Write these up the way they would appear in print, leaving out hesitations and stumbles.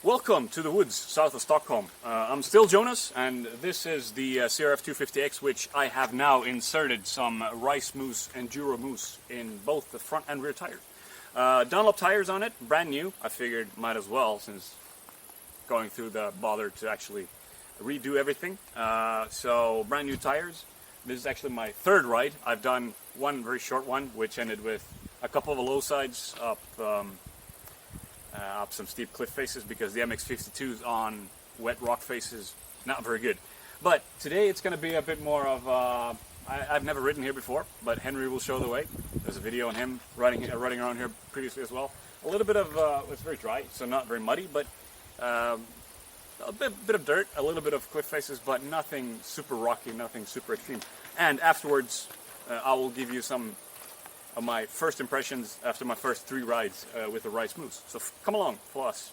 Welcome to the woods south of Stockholm. I'm still Jonas, and this is the CRF 250X, which I have now inserted some Risemousse Enduro mousse in both the front and rear tires. Dunlop tires on it, brand new. I figured might as well, since going through the bother to actually redo everything. So brand new tires. This is actually my third ride. I've done one very short one, which ended with a couple of low sides up some steep cliff faces, because the MX-52s on wet rock faces not very good. But today it's going to be a bit more of I've never ridden here before, but Henry will show the way. There's a video on him riding around here previously as well. A little bit of it's very dry, so not very muddy, but a bit of dirt, a little bit of cliff faces, but nothing super rocky, nothing super extreme. And afterwards I will give you some of my first impressions after my first 3 rides with the Risemousse. So come along for us.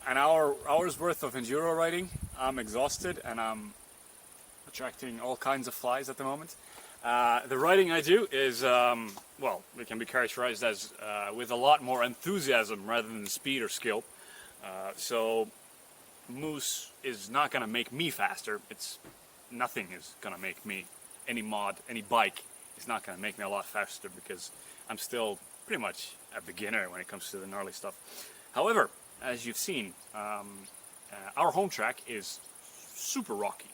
an hour's worth of enduro riding. I'm exhausted and I'm attracting all kinds of flies at the moment. The riding I do is, well, it can be characterized as with a lot more enthusiasm rather than speed or skill. So mousse is not going to make me faster. Nothing is going to make me, any bike is not going to make me a lot faster because I'm still pretty much a beginner when it comes to the gnarly stuff. However, as you've seen, our home track is super rocky.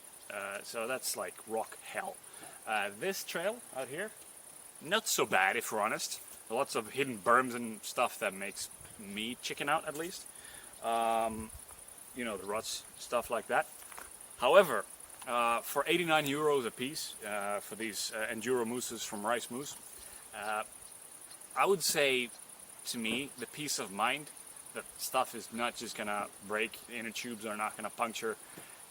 So that's like rock hell. This trail out here, not so bad if we're honest. Lots of hidden berms and stuff that makes me chicken out at least. You know, the ruts, stuff like that. However, for 89 euros a piece for these enduro mousses from Risemousse, I would say to me the peace of mind that stuff is not just gonna break, the inner tubes are not gonna puncture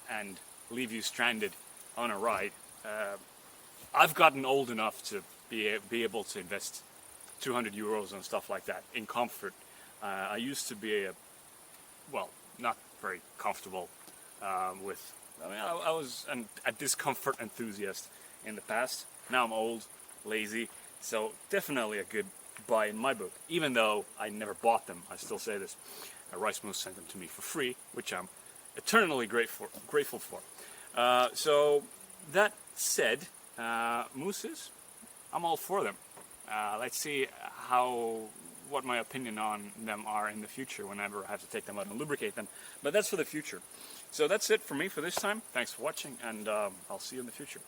and leave you stranded on a ride. I've gotten old enough to be able to invest 200 euros on stuff like that in comfort. I used to be well, not very comfortable with. I mean, I was a discomfort enthusiast in the past. Now I'm old, lazy, so definitely a good buy in my book. Even though I never bought them, I still say this. Risemousse sent them to me for free, which I'm eternally grateful for. So that said, mousses, I'm all for them. Let's see what my opinion on them are in the future whenever I have to take them out and lubricate them. But that's for the future. So that's it for me for this time. Thanks for watching, and I'll see you in the future.